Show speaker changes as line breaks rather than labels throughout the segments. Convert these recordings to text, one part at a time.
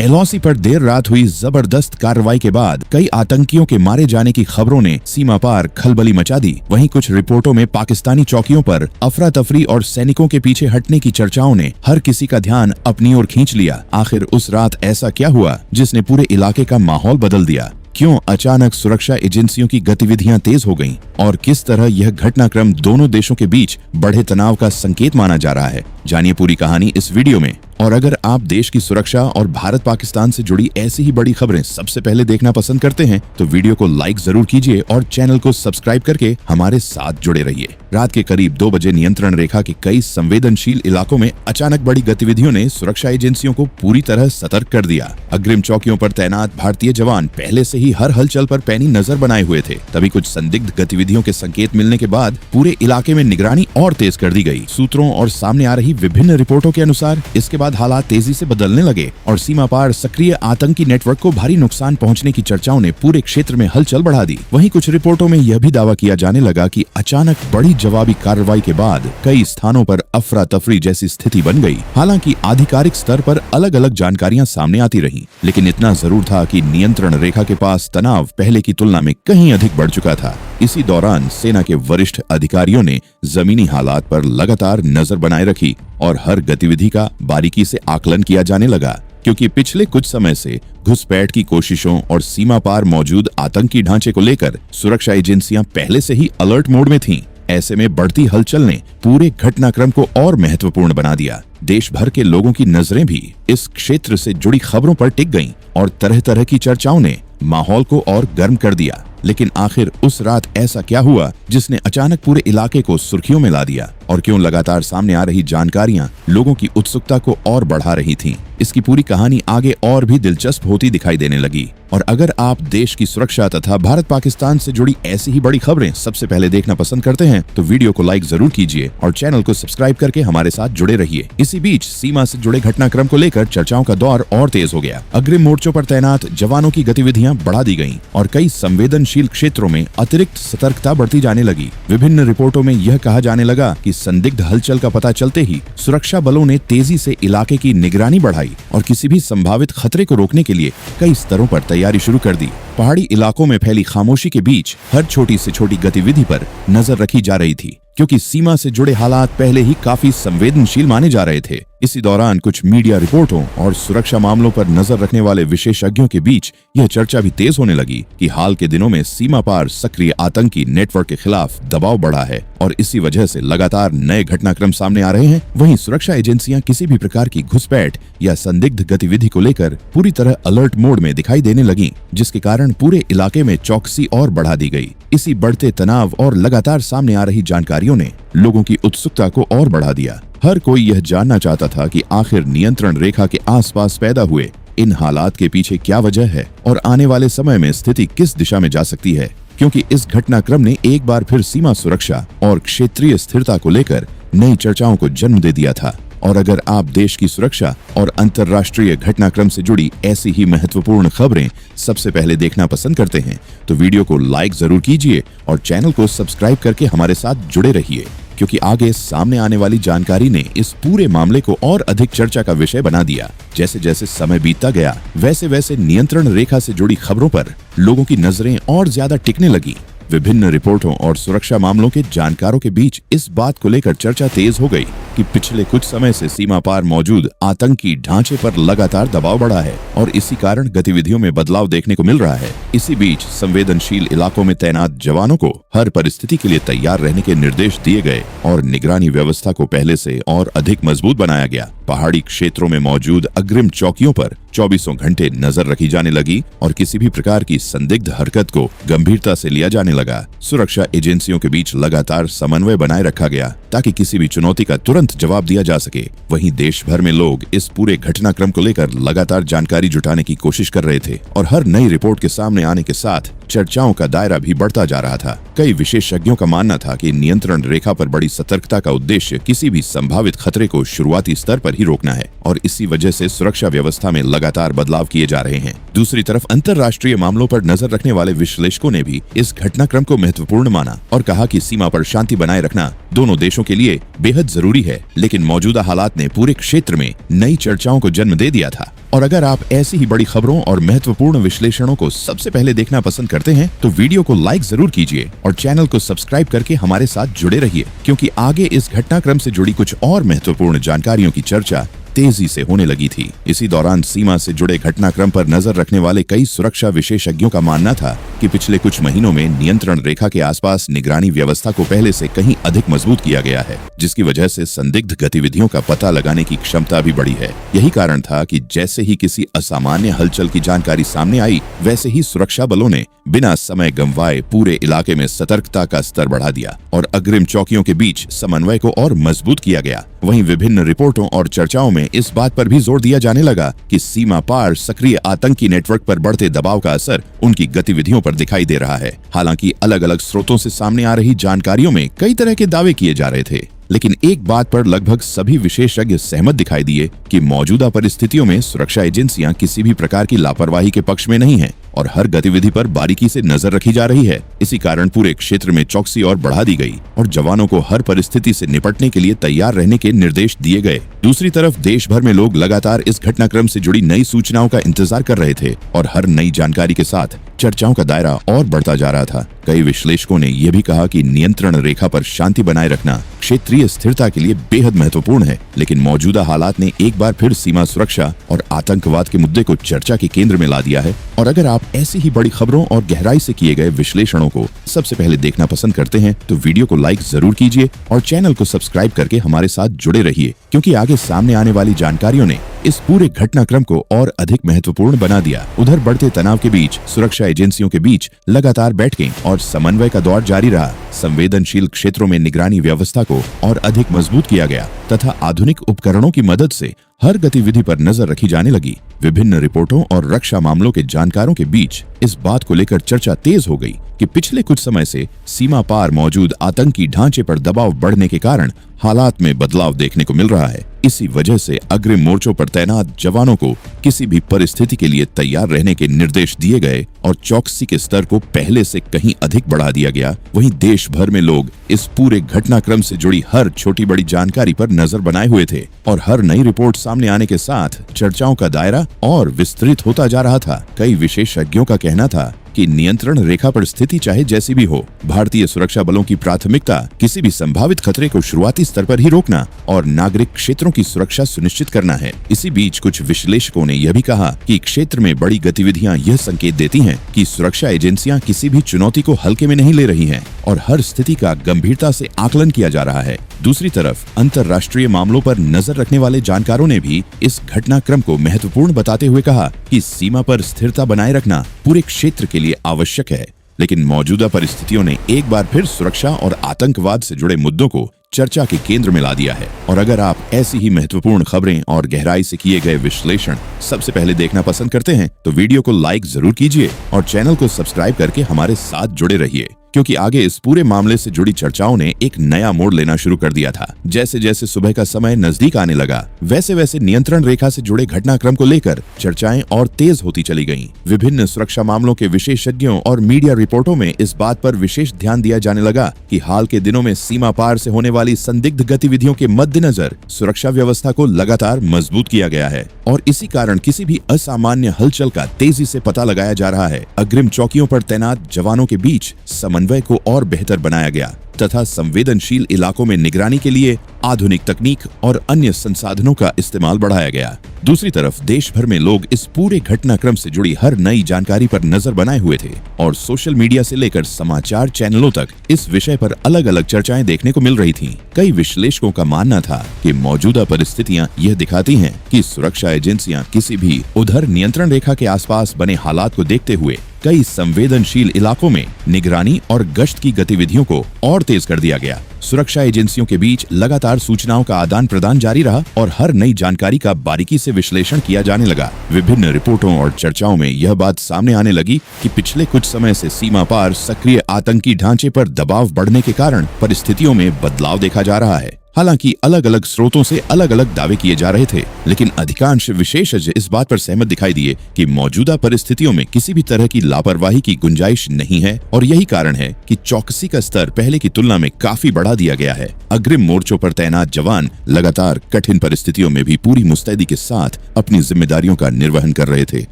Dalhousie पर देर रात हुई जबरदस्त कार्रवाई के बाद कई आतंकियों के मारे जाने की खबरों ने सीमा पार खलबली मचा दी। वहीं कुछ रिपोर्टों में पाकिस्तानी चौकियों पर अफरा तफरी और सैनिकों के पीछे हटने की चर्चाओं ने हर किसी का ध्यान अपनी ओर खींच लिया। आखिर उस रात ऐसा क्या हुआ जिसने पूरे इलाके का माहौल बदल दिया? क्यों अचानक सुरक्षा एजेंसियों की गतिविधियां तेज हो गईं? और किस तरह यह घटनाक्रम दोनों देशों के बीच बढ़े तनाव का संकेत माना जा रहा है? जानिए पूरी कहानी इस वीडियो में। और अगर आप देश की सुरक्षा और भारत पाकिस्तान से जुड़ी ऐसी ही बड़ी खबरें सबसे पहले देखना पसंद करते हैं तो वीडियो को लाइक जरूर कीजिए और चैनल को सब्सक्राइब करके हमारे साथ जुड़े रहिए। रात के करीब 2 बजे नियंत्रण रेखा के कई संवेदनशील इलाकों में अचानक बड़ी गतिविधियों ने सुरक्षा एजेंसियों को पूरी तरह सतर्क कर दिया। अग्रिम चौकियों पर तैनात भारतीय जवान पहले से ही हर हलचल पर पैनी नजर बनाए हुए थे। तभी कुछ संदिग्ध गतिविधियों के संकेत मिलने के बाद पूरे इलाके में निगरानी और तेज कर दी गई। सूत्रों और सामने आ रही विभिन्न रिपोर्टों के अनुसार इसके बाद हालात तेजी से बदलने लगे और सीमा पार सक्रिय आतंकी नेटवर्क को भारी नुकसान पहुंचने की चर्चाओं ने पूरे क्षेत्र में हलचल बढ़ा दी। वहीं कुछ रिपोर्टों में यह भी दावा किया जाने लगा कि अचानक बड़ी जवाबी कार्रवाई के बाद कई स्थानों पर अफरा तफरी जैसी स्थिति बन गई। हालांकि आधिकारिक स्तर पर अलग अलग जानकारियां सामने आती रही, लेकिन इतना जरूर था कि नियंत्रण रेखा के पास तनाव पहले की तुलना में कहीं अधिक बढ़ चुका था। इसी दौरान सेना के वरिष्ठ अधिकारियों ने जमीनी हालात पर लगातार नजर बनाए रखी और हर गतिविधि का बारीकी से आकलन किया जाने लगा, क्योंकि पिछले कुछ समय से घुसपैठ की कोशिशों और सीमा पार मौजूद आतंकी ढांचे को लेकर सुरक्षा एजेंसियां पहले से ही अलर्ट मोड में थीं। ऐसे में बढ़ती हलचल ने पूरे घटनाक्रम को और महत्वपूर्ण बना दिया। देश भर के लोगों की नजरें भी इस क्षेत्र से जुड़ी खबरों पर टिक गईं और तरह तरह की चर्चाओं ने माहौल को और गर्म कर दिया। लेकिन आखिर उस रात ऐसा क्या हुआ जिसने अचानक पूरे इलाके को सुर्खियों में ला दिया? और क्यों लगातार सामने आ रही जानकारियां लोगों की उत्सुकता को और बढ़ा रही थीं? इसकी पूरी कहानी आगे और भी दिलचस्प होती दिखाई देने लगी। और अगर आप देश की सुरक्षा तथा भारत पाकिस्तान से जुड़ी ऐसी ही बड़ी खबरें सबसे पहले देखना पसंद करते हैं तो वीडियो को लाइक जरूर कीजिए और चैनल को सब्सक्राइब करके हमारे साथ जुड़े रहिए। इसी बीच सीमा से जुड़े घटनाक्रम को लेकर चर्चाओं का दौर और तेज हो गया। अग्रिम मोर्चों पर तैनात जवानों की गतिविधियां बढ़ा दी गईं और कई संवेदनशील क्षेत्रों में अतिरिक्त सतर्कता बढ़ती जाने लगी। विभिन्न रिपोर्टों में यह कहा जाने लगा कि संदिग्ध हलचल का पता चलते ही सुरक्षा बलों ने तेजी से इलाके की निगरानी बढ़ाई और किसी भी संभावित खतरे को रोकने के लिए कई स्तरों पर तैयारी शुरू कर दी। पहाड़ी इलाकों में फैली खामोशी के बीच हर छोटी से छोटी गतिविधि पर नजर रखी जा रही थी, क्योंकि सीमा से जुड़े हालात पहले ही काफी संवेदनशील माने जा रहे थे। इसी दौरान कुछ मीडिया रिपोर्टों और सुरक्षा मामलों पर नजर रखने वाले विशेषज्ञों के बीच यह चर्चा भी तेज होने लगी कि हाल के दिनों में सीमा पार सक्रिय आतंकी नेटवर्क के खिलाफ दबाव बढ़ा है और इसी वजह से लगातार नए घटनाक्रम सामने आ रहे हैं। वहीं सुरक्षा एजेंसियां किसी भी प्रकार की घुसपैठ या संदिग्ध गतिविधि को लेकर पूरी तरह अलर्ट मोड में दिखाई देने लगी, जिसके कारण पूरे इलाके में चौकसी और बढ़ा दी गई। इसी बढ़ते तनाव और लगातार सामने आ रही जानकारियों ने लोगों की उत्सुकता को और बढ़ा दिया। हर कोई यह जानना चाहता था कि आखिर नियंत्रण रेखा के आसपास पैदा हुए इन हालात के पीछे क्या वजह है और आने वाले समय में स्थिति किस दिशा में जा सकती है, क्योंकि इस घटनाक्रम ने एक बार फिर सीमा सुरक्षा और क्षेत्रीय स्थिरता को लेकर नई चर्चाओं को जन्म दे दिया था। और अगर आप देश की सुरक्षा और अंतर्राष्ट्रीय घटनाक्रम से जुड़ी ऐसी ही महत्वपूर्ण खबरें सबसे पहले देखना पसंद करते हैं तो वीडियो को लाइक जरूर कीजिए और चैनल को सब्सक्राइब करके हमारे साथ जुड़े रहिए, क्योंकि आगे सामने आने वाली जानकारी ने इस पूरे मामले को और अधिक चर्चा का विषय बना दिया। जैसे जैसे समय बीतता गया वैसे वैसे नियंत्रण रेखा से जुड़ी खबरों पर लोगों की नजरें और ज्यादा टिकने लगी। विभिन्न रिपोर्टों और सुरक्षा मामलों के जानकारों के बीच इस बात को लेकर चर्चा तेज हो गई कि पिछले कुछ समय से सीमा पार मौजूद आतंकी ढांचे पर लगातार दबाव बढ़ा है और इसी कारण गतिविधियों में बदलाव देखने को मिल रहा है। इसी बीच संवेदनशील इलाकों में तैनात जवानों को हर परिस्थिति के लिए तैयार रहने के निर्देश दिए गए और निगरानी व्यवस्था को पहले से और अधिक मजबूत बनाया गया। पहाड़ी क्षेत्रों में मौजूद अग्रिम चौकियों पर 24 घंटे नजर रखी जाने लगी और किसी भी प्रकार की संदिग्ध हरकत को गंभीरता से लिया जाने लगा। सुरक्षा एजेंसियों के बीच लगातार समन्वय बनाए रखा गया ताकि किसी भी चुनौती का तुरंत जवाब दिया जा सके। वहीं देश भर में लोग इस पूरे घटनाक्रम को लेकर लगातार जानकारी जुटाने की कोशिश कर रहे थे और हर नई रिपोर्ट के सामने आने के साथ चर्चाओं का दायरा भी बढ़ता जा रहा था। कई विशेषज्ञों का मानना था कि नियंत्रण रेखा पर बड़ी सतर्कता का उद्देश्य किसी भी संभावित खतरे को शुरुआती स्तर पर ही रोकना है और इसी वजह से सुरक्षा व्यवस्था में लगातार बदलाव किए जा रहे हैं। दूसरी तरफ अंतर्राष्ट्रीय मामलों पर नजर रखने वाले विश्लेषकों ने भी इस घटनाक्रम को महत्वपूर्ण माना और कहा कि सीमा पर शांति बनाए रखना दोनों देशों के लिए बेहद जरूरी है, लेकिन मौजूदा हालात ने पूरे क्षेत्र में नई चर्चाओं को जन्म दे दिया था। और अगर आप ऐसी ही बड़ी खबरों और महत्वपूर्ण विश्लेषणों को सबसे पहले देखना पसंद करते हैं तो वीडियो को लाइक जरूर कीजिए और चैनल को सब्सक्राइब करके हमारे साथ जुड़े रहिए, क्योंकि आगे इस घटनाक्रम से जुड़ी कुछ और महत्वपूर्ण जानकारियों की चर्चा तेजी से होने लगी थी। इसी दौरान सीमा से जुड़े घटनाक्रम पर नजर रखने वाले कई सुरक्षा विशेषज्ञों का मानना था कि पिछले कुछ महीनों में नियंत्रण रेखा के आसपास निगरानी व्यवस्था को पहले से कहीं अधिक मजबूत किया गया है, जिसकी वजह से संदिग्ध गतिविधियों का पता लगाने की क्षमता भी बढ़ी है। यही कारण था कि जैसे ही किसी असामान्य हलचल की जानकारी सामने आई, वैसे ही सुरक्षा बलों ने बिना समय गंवाए पूरे इलाके में सतर्कता का स्तर बढ़ा दिया और अग्रिम चौकियों के बीच समन्वय को और मजबूत किया गया। वहीं विभिन्न रिपोर्टों और चर्चाओं में इस बात पर भी जोर दिया जाने लगा कि सीमा पार सक्रिय आतंकी नेटवर्क पर बढ़ते दबाव का असर उनकी गतिविधियों पर दिखाई दे रहा है। हालांकि अलग अलग स्रोतों से सामने आ रही जानकारियों में कई तरह के दावे किए जा रहे थे, लेकिन एक बात पर लगभग सभी विशेषज्ञ सहमत दिखाई दिए कि मौजूदा परिस्थितियों में सुरक्षा एजेंसियां किसी भी प्रकार की लापरवाही के पक्ष में नहीं हैं और हर गतिविधि पर बारीकी से नजर रखी जा रही है। इसी कारण पूरे क्षेत्र में चौकसी और बढ़ा दी गई और जवानों को हर परिस्थिति से निपटने के लिए तैयार रहने के निर्देश दिए गए। दूसरी तरफ देश भर में लोग लगातार इस घटनाक्रम से जुड़ी नई सूचनाओं का इंतजार कर रहे थे और हर नई जानकारी के साथ चर्चाओं का दायरा और बढ़ता जा रहा था। कई विश्लेषकों ने यह भी कहा कि नियंत्रण रेखा पर शांति बनाए रखना क्षेत्रीय स्थिरता के लिए बेहद महत्वपूर्ण है, लेकिन मौजूदा हालात ने एक बार फिर सीमा सुरक्षा और आतंकवाद के मुद्दे को चर्चा के केंद्र में ला दिया है। और अगर आप ऐसी ही बड़ी खबरों और गहराई से किए गए विश्लेषणों को सबसे पहले देखना पसंद करते हैं तो वीडियो को लाइक जरूर कीजिए और चैनल को सब्सक्राइब करके हमारे साथ जुड़े रहिए, क्योंकि आगे सामने आने वाली जानकारियों ने इस पूरे घटनाक्रम को और अधिक महत्वपूर्ण बना दिया। उधर बढ़ते तनाव के बीच सुरक्षा एजेंसियों के बीच लगातार बैठकें और समन्वय का दौर जारी रहा। संवेदनशील क्षेत्रों में निगरानी व्यवस्था को और अधिक मजबूत किया गया तथा आधुनिक उपकरणों की मदद से हर गतिविधि पर नजर रखी जाने लगी। विभिन्न रिपोर्टों और रक्षा मामलों के जानकारों के बीच इस बात को लेकर चर्चा तेज हो गई कि पिछले कुछ समय से सीमा पार मौजूद आतंकी ढांचे पर दबाव बढ़ने के कारण हालात में बदलाव देखने को मिल रहा है। इसी वजह से अग्रिम मोर्चों पर तैनात जवानों को किसी भी परिस्थिति के लिए तैयार रहने के निर्देश दिए गए और चौकसी के स्तर को पहले से कहीं अधिक बढ़ा दिया गया। वहीं देश भर में लोग इस पूरे घटनाक्रम से जुड़ी हर छोटी बड़ी जानकारी पर नजर बनाए हुए थे और हर नई रिपोर्ट सामने आने के साथ चर्चाओं का दायरा और विस्तृत होता जा रहा था। कई विशेषज्ञों का कहना था कि नियंत्रण रेखा पर स्थिति चाहे जैसी भी हो, भारतीय सुरक्षा बलों की प्राथमिकता किसी भी संभावित खतरे को शुरुआती स्तर पर ही रोकना और नागरिक क्षेत्रों की सुरक्षा सुनिश्चित करना है। इसी बीच कुछ विश्लेषकों ने यह भी कहा कि क्षेत्र में बड़ी गतिविधियां यह संकेत देती हैं कि सुरक्षा एजेंसियां किसी भी चुनौती को हल्के में नहीं ले रही हैं और हर स्थिति का गंभीरता से आकलन किया जा रहा है। दूसरी तरफ अंतर्राष्ट्रीय मामलों पर नजर रखने वाले जानकारों ने भी इस घटनाक्रम को महत्वपूर्ण बताते हुए कहा कि सीमा पर स्थिरता बनाए रखना पूरे क्षेत्र के लिए आवश्यक है, लेकिन मौजूदा परिस्थितियों ने एक बार फिर सुरक्षा और आतंकवाद से जुड़े मुद्दों को चर्चा के केंद्र में ला दिया है। और अगर आप ऐसी ही महत्वपूर्ण खबरें और गहराई से किए गए विश्लेषण सबसे पहले देखना पसंद करते हैं तो वीडियो को लाइक जरूर कीजिए और चैनल को सब्सक्राइब करके हमारे साथ जुड़े रहिए, क्योंकि आगे इस पूरे मामले से जुड़ी चर्चाओं ने एक नया मोड़ लेना शुरू कर दिया था। जैसे जैसे सुबह का समय नजदीक आने लगा, वैसे वैसे नियंत्रण रेखा से जुड़े घटनाक्रम को लेकर चर्चाएं और तेज होती चली गईं। विभिन्न सुरक्षा मामलों के विशेषज्ञों और मीडिया रिपोर्टों में इस बात पर विशेष ध्यान दिया जाने लगा कि हाल के दिनों में सीमा पार से होने वाली संदिग्ध गतिविधियों के मद्देनजर सुरक्षा व्यवस्था को लगातार मजबूत किया गया है और इसी कारण किसी भी असामान्य हलचल का तेजी से पता लगाया जा रहा है। अग्रिम चौकियों पर तैनात जवानों के बीच समन्वय को और बेहतर बनाया गया तथा संवेदनशील इलाकों में निगरानी के लिए आधुनिक तकनीक और अन्य संसाधनों का इस्तेमाल बढ़ाया गया। दूसरी तरफ देश भर में लोग इस पूरे घटनाक्रम से जुड़ी हर नई जानकारी पर नजर बनाए हुए थे और सोशल मीडिया से लेकर समाचार चैनलों तक इस विषय पर अलग अलग चर्चाएं देखने को मिल रही थीं। कई विश्लेषकों का मानना था कि मौजूदा परिस्थितियां यह दिखाती हैं कि सुरक्षा एजेंसियां किसी भी उधर नियंत्रण रेखा के आसपास बने हालात को देखते हुए कई संवेदनशील इलाकों में निगरानी और गश्त की गतिविधियों को और तेज कर दिया गया। सुरक्षा एजेंसियों के बीच लगातार सूचनाओं का आदान प्रदान जारी रहा और हर नई जानकारी का बारीकी से विश्लेषण किया जाने लगा। विभिन्न रिपोर्टों और चर्चाओं में यह बात सामने आने लगी कि पिछले कुछ समय से सीमा पार सक्रिय आतंकी ढांचे पर दबाव बढ़ने के कारण परिस्थितियों में बदलाव देखा जा रहा है। हालांकि अलग अलग स्रोतों से अलग अलग दावे किए जा रहे थे, लेकिन अधिकांश विशेषज्ञ इस बात पर सहमत दिखाई दिए कि मौजूदा परिस्थितियों में किसी भी तरह की लापरवाही की गुंजाइश नहीं है और यही कारण है कि चौकसी का स्तर पहले की तुलना में काफी बढ़ा दिया गया है। अग्रिम मोर्चों पर तैनात जवान लगातार कठिन परिस्थितियों में भी पूरी मुस्तैदी के साथ अपनी जिम्मेदारियों का निर्वहन कर रहे थे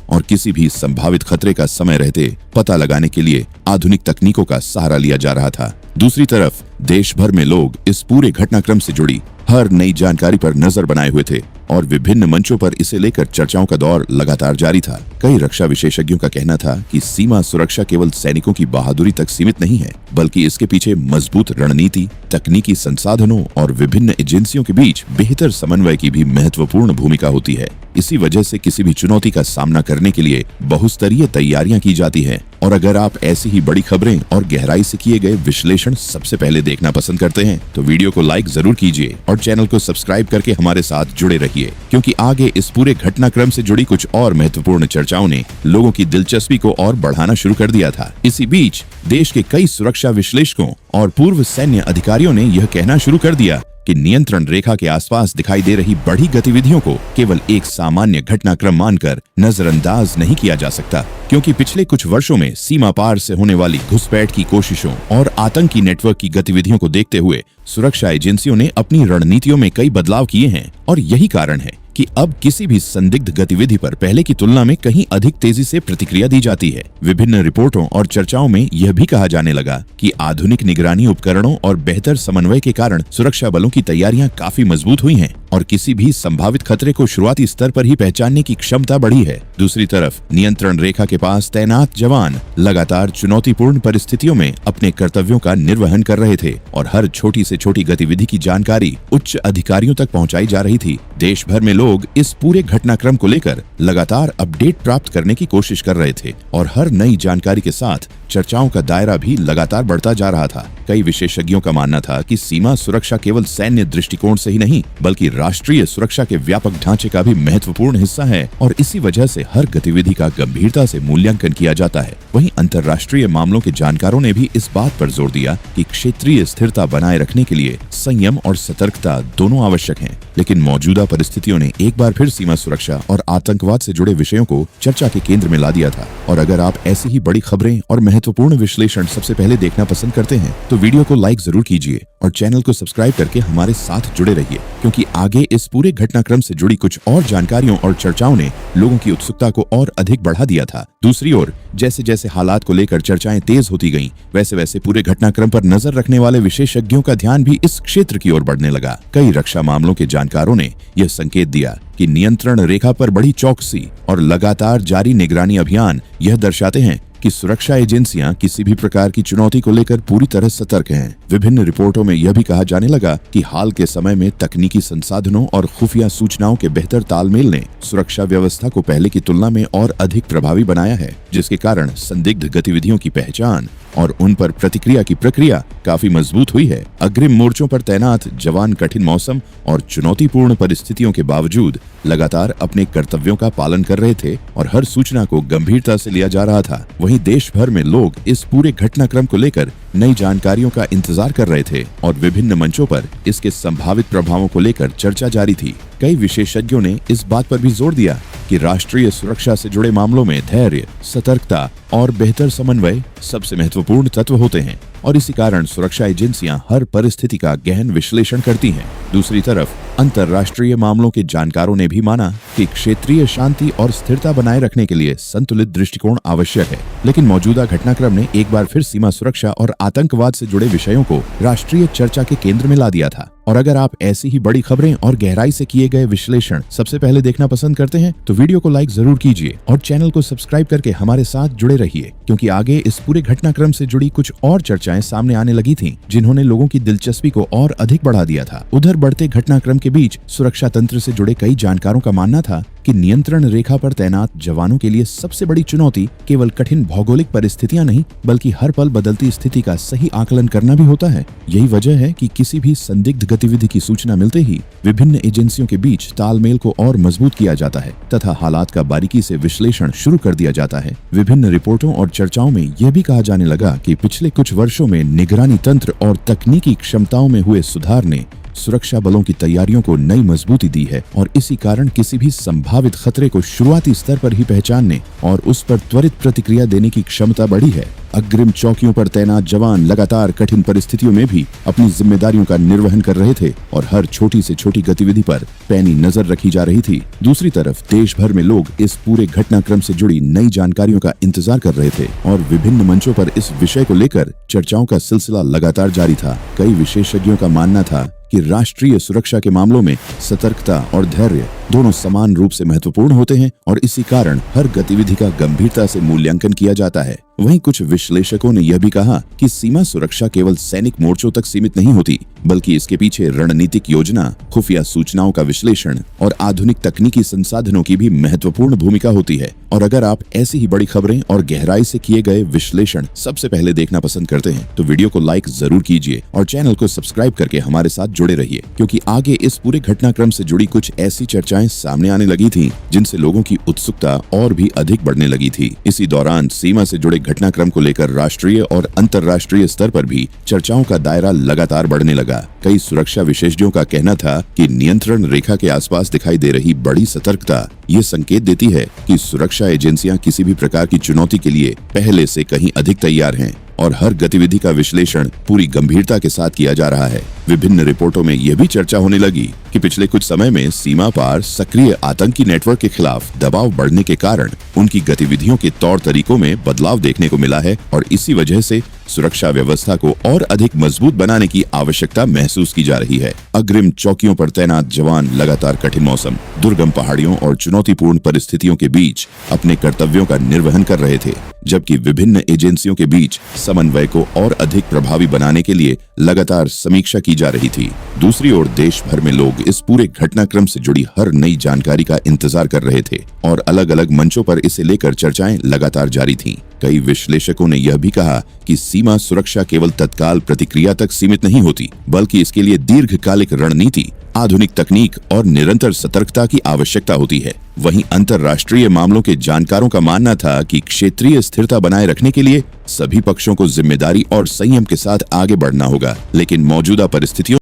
और किसी भी संभावित खतरे का समय रहते पता लगाने के लिए आधुनिक तकनीकों का सहारा लिया जा रहा था। दूसरी तरफ देश भर में लोग इस पूरे घटनाक्रम से जुड़ी हर नई जानकारी पर नजर बनाए हुए थे और विभिन्न मंचों पर इसे लेकर चर्चाओं का दौर लगातार जारी था। कई रक्षा विशेषज्ञों का कहना था कि सीमा सुरक्षा केवल सैनिकों की बहादुरी तक सीमित नहीं है, बल्कि इसके पीछे मजबूत रणनीति, तकनीकी संसाधनों और विभिन्न एजेंसियों के बीच बेहतर समन्वय की भी महत्वपूर्ण भूमिका होती है। इसी वजह से किसी भी चुनौती का सामना करने के लिए बहुस्तरीय तैयारियां की जाती है। और अगर आप ऐसी ही बड़ी खबरें और गहराई से किए गए विश्लेषण सबसे पहले देखना पसंद करते हैं तो वीडियो को लाइक जरूर कीजिए और चैनल को सब्सक्राइब करके हमारे साथ जुड़े रहिए, क्योंकि आगे इस पूरे घटनाक्रम से जुड़ी कुछ और महत्वपूर्ण चर्चाओं ने लोगों की दिलचस्पी को और बढ़ाना शुरू कर दिया था। इसी बीच देश के कई सुरक्षा विश्लेषकों और पूर्व सैन्य अधिकारियों ने यह कहना शुरू कर दिया कि नियंत्रण रेखा के आसपास दिखाई दे रही बड़ी गतिविधियों को केवल एक सामान्य घटनाक्रम मानकर नजरअंदाज नहीं किया जा सकता, क्योंकि पिछले कुछ वर्षों में सीमा पार से होने वाली घुसपैठ की कोशिशों और आतंकी नेटवर्क की गतिविधियों को देखते हुए सुरक्षा एजेंसियों ने अपनी रणनीतियों में कई बदलाव किए हैं और यही कारण है कि अब किसी भी संदिग्ध गतिविधि पर पहले की तुलना में कहीं अधिक तेजी से प्रतिक्रिया दी जाती है। विभिन्न रिपोर्टों और चर्चाओं में यह भी कहा जाने लगा कि आधुनिक निगरानी उपकरणों और बेहतर समन्वय के कारण सुरक्षा बलों की तैयारियां काफी मजबूत हुई हैं और किसी भी संभावित खतरे को शुरुआती स्तर पर ही पहचानने की क्षमता बढ़ी है। दूसरी तरफ नियंत्रण रेखा के पास तैनात जवान लगातार चुनौतीपूर्ण परिस्थितियों में अपने कर्तव्यों का निर्वहन कर रहे थे और हर छोटी से छोटी गतिविधि की जानकारी उच्च अधिकारियों तक पहुंचाई जा रही थी। देश भर में लोग इस पूरे घटनाक्रम को लेकर लगातार अपडेट प्राप्त करने की कोशिश कर रहे थे और हर नई जानकारी के साथ चर्चाओं का दायरा भी लगातार बढ़ता जा रहा था। कई विशेषज्ञों का मानना था कि सीमा सुरक्षा केवल सैन्य दृष्टिकोण से ही नहीं, बल्कि राष्ट्रीय सुरक्षा के व्यापक ढांचे का भी महत्वपूर्ण हिस्सा है और इसी वजह से हर गतिविधि का गंभीरता से मूल्यांकन किया जाता है। वहीं अंतर्राष्ट्रीय मामलों के जानकारों ने भी इस बात पर जोर दिया कि क्षेत्रीय स्थिरता बनाए रखने के लिए संयम और सतर्कता दोनों आवश्यक हैं। लेकिन मौजूदा परिस्थितियों ने एक बार फिर सीमा सुरक्षा और आतंकवाद से जुड़े विषयों को चर्चा के केंद्र में ला दिया था। और अगर आप ऐसी ही बड़ी खबरें और महत्वपूर्ण विश्लेषण सबसे पहले देखना पसंद करते हैं तो वीडियो को लाइक जरूर कीजिए और चैनल को सब्सक्राइब करके हमारे साथ जुड़े रहिए, क्योंकि आगे इस पूरे घटनाक्रम से जुड़ी कुछ और जानकारियों और चर्चाओं ने लोगों की उत्सुकता को और अधिक बढ़ा दिया था। दूसरी ओर जैसे जैसे हालात को लेकर चर्चाएं तेज होती गईं, वैसे वैसे पूरे घटनाक्रम पर नजर रखने वाले विशेषज्ञों का ध्यान भी इस क्षेत्र की ओर बढ़ने लगा। कई रक्षा मामलों के जानकारों ने यह संकेत दिया कि नियंत्रण रेखा पर बढ़ी चौकसी और लगातार जारी निगरानी अभियान यह दर्शाते हैं कि सुरक्षा एजेंसियां किसी भी प्रकार की चुनौती को लेकर पूरी तरह सतर्क हैं। विभिन्न रिपोर्टों में यह भी कहा जाने लगा कि हाल के समय में तकनीकी संसाधनों और खुफिया सूचनाओं के बेहतर तालमेल ने सुरक्षा व्यवस्था को पहले की तुलना में और अधिक प्रभावी बनाया है, जिसके कारण संदिग्ध गतिविधियों की पहचान और उन पर प्रतिक्रिया की प्रक्रिया काफी मजबूत हुई है। अग्रिम मोर्चों पर तैनात जवान कठिन मौसम और चुनौतीपूर्ण परिस्थितियों के बावजूद लगातार अपने कर्तव्यों का पालन कर रहे थे और हर सूचना को गंभीरता से लिया जा रहा था। वहीं देश भर में लोग इस पूरे घटनाक्रम को लेकर नई जानकारियों का इंतजार कर रहे थे और विभिन्न मंचों पर इसके संभावित प्रभावों को लेकर चर्चा जारी थी। कई विशेषज्ञों ने इस बात पर भी जोर दिया कि राष्ट्रीय सुरक्षा से जुड़े मामलों में धैर्य, सतर्कता और बेहतर समन्वय सबसे महत्वपूर्ण तत्व होते हैं और इसी कारण सुरक्षा एजेंसियां हर परिस्थिति का गहन विश्लेषण करती हैं। दूसरी तरफ अंतर्राष्ट्रीय मामलों के जानकारों ने भी माना कि क्षेत्रीय शांति और स्थिरता बनाए रखने के लिए संतुलित दृष्टिकोण आवश्यक है। लेकिन मौजूदा घटनाक्रम ने एक बार फिर सीमा सुरक्षा और आतंकवाद से जुड़े विषयों को राष्ट्रीय चर्चा के केंद्र में ला दिया था। और अगर आप ऐसी ही बड़ी खबरें और गहराई से किए गए विश्लेषण सबसे पहले देखना पसंद करते हैं तो वीडियो को लाइक जरूर कीजिए और चैनल को सब्सक्राइब करके हमारे साथ जुड़े रहिए, क्योंकि आगे इस पूरे घटनाक्रम से जुड़ी कुछ और चर्चाएं सामने आने लगी थीं, जिन्होंने लोगों की दिलचस्पी को और अधिक बढ़ा दिया था। उधर बढ़ते घटनाक्रम के बीच सुरक्षा तंत्र से जुड़े कई जानकारों का मानना था कि नियंत्रण रेखा पर तैनात जवानों के लिए सबसे बड़ी चुनौती केवल कठिन भौगोलिक परिस्थितियां नहीं, बल्कि हर पल बदलती स्थिति का सही आकलन करना भी होता है। यही वजह है कि किसी भी संदिग्ध गतिविधि की सूचना मिलते ही विभिन्न एजेंसियों के बीच तालमेल को और मजबूत किया जाता है तथा हालात का बारीकी से विश्लेषण शुरू कर दिया जाता है। विभिन्न रिपोर्टों और चर्चाओं में यह भी कहा जाने लगा कि पिछले कुछ वर्षों में निगरानी तंत्र और तकनीकी क्षमताओं में हुए सुधार ने सुरक्षा बलों की तैयारियों को नई मजबूती दी है और इसी कारण किसी भी संभावित खतरे को शुरुआती स्तर पर ही पहचानने और उस पर त्वरित प्रतिक्रिया देने की क्षमता बढ़ी है। अग्रिम चौकियों पर तैनात जवान लगातार कठिन परिस्थितियों में भी अपनी जिम्मेदारियों का निर्वहन कर रहे थे और हर छोटी से छोटी गतिविधि पर पैनी नजर रखी जा रही थी। दूसरी तरफ देश भर में लोग इस पूरे घटनाक्रम से जुड़ी नई जानकारियों का इंतजार कर रहे थे और विभिन्न मंचों पर इस विषय को लेकर चर्चाओं का सिलसिला लगातार जारी था। कई विशेषज्ञों का मानना था कि राष्ट्रीय सुरक्षा के मामलों में सतर्कता और धैर्य दोनों समान रूप से महत्वपूर्ण होते हैं और इसी कारण हर गतिविधि का गंभीरता से मूल्यांकन किया जाता है। वहीं कुछ विश्लेषकों ने यह भी कहा कि सीमा सुरक्षा केवल सैनिक मोर्चों तक सीमित नहीं होती, बल्कि इसके पीछे रणनीतिक योजना, खुफिया सूचनाओं का विश्लेषण और आधुनिक तकनीकी संसाधनों की भी महत्वपूर्ण भूमिका होती है। और अगर आप ऐसी ही बड़ी खबरें और गहराई से किए गए विश्लेषण सबसे पहले देखना पसंद करते हैं तो वीडियो को लाइक जरूर कीजिए और चैनल को सब्सक्राइब करके हमारे साथ जुड़े रहिए, क्योंकि आगे इस पूरे घटनाक्रम से जुड़ी कुछ ऐसी चर्चाएं सामने आने लगी थीं जिनसे लोगों की उत्सुकता और भी अधिक बढ़ने लगी थी। इसी दौरान सीमा से जुड़े घटनाक्रम को लेकर राष्ट्रीय और अंतर्राष्ट्रीय स्तर पर भी चर्चाओं का दायरा लगातार बढ़ने लगा। कई सुरक्षा विशेषज्ञों का कहना था कि नियंत्रण रेखा के आसपास दिखाई दे रही बड़ी सतर्कता ये संकेत देती है कि सुरक्षा एजेंसियां किसी भी प्रकार की चुनौती के लिए पहले से कहीं अधिक तैयार हैं और हर गतिविधि का विश्लेषण पूरी गंभीरता के साथ किया जा रहा है। विभिन्न रिपोर्टों में यह भी चर्चा होने लगी कि पिछले कुछ समय में सीमा पार सक्रिय आतंकी नेटवर्क के खिलाफ दबाव बढ़ने के कारण उनकी गतिविधियों के तौर तरीकों में बदलाव देखने को मिला है और इसी वजह से सुरक्षा व्यवस्था को और अधिक मजबूत बनाने की आवश्यकता महसूस की जा रही है। अग्रिम चौकियों पर तैनात जवान लगातार कठिन मौसम, दुर्गम पहाड़ियों और चुनौतीपूर्ण परिस्थितियों के बीच अपने कर्तव्यों का निर्वहन कर रहे थे, जबकि विभिन्न एजेंसियों के बीच समन्वय को और अधिक प्रभावी बनाने के लिए लगातार समीक्षा की जा रही थी। दूसरी ओर देश भर में लोग इस पूरे घटनाक्रम से जुड़ी हर नई जानकारी का इंतजार कर रहे थे और अलग अलग मंचों पर इसे लेकर चर्चाएं लगातार जारी थीं। कई विश्लेषकों ने यह भी कहा कि सीमा सुरक्षा केवल तत्काल प्रतिक्रिया तक सीमित नहीं होती, बल्कि इसके लिए दीर्घकालिक रणनीति, आधुनिक तकनीक और निरंतर सतर्कता की आवश्यकता होती है। वहीं अंतर्राष्ट्रीय मामलों के जानकारों का मानना था कि क्षेत्रीय स्थिरता बनाए रखने के लिए सभी पक्षों को जिम्मेदारी और संयम के साथ आगे बढ़ना होगा, लेकिन मौजूदा परिस्थितियों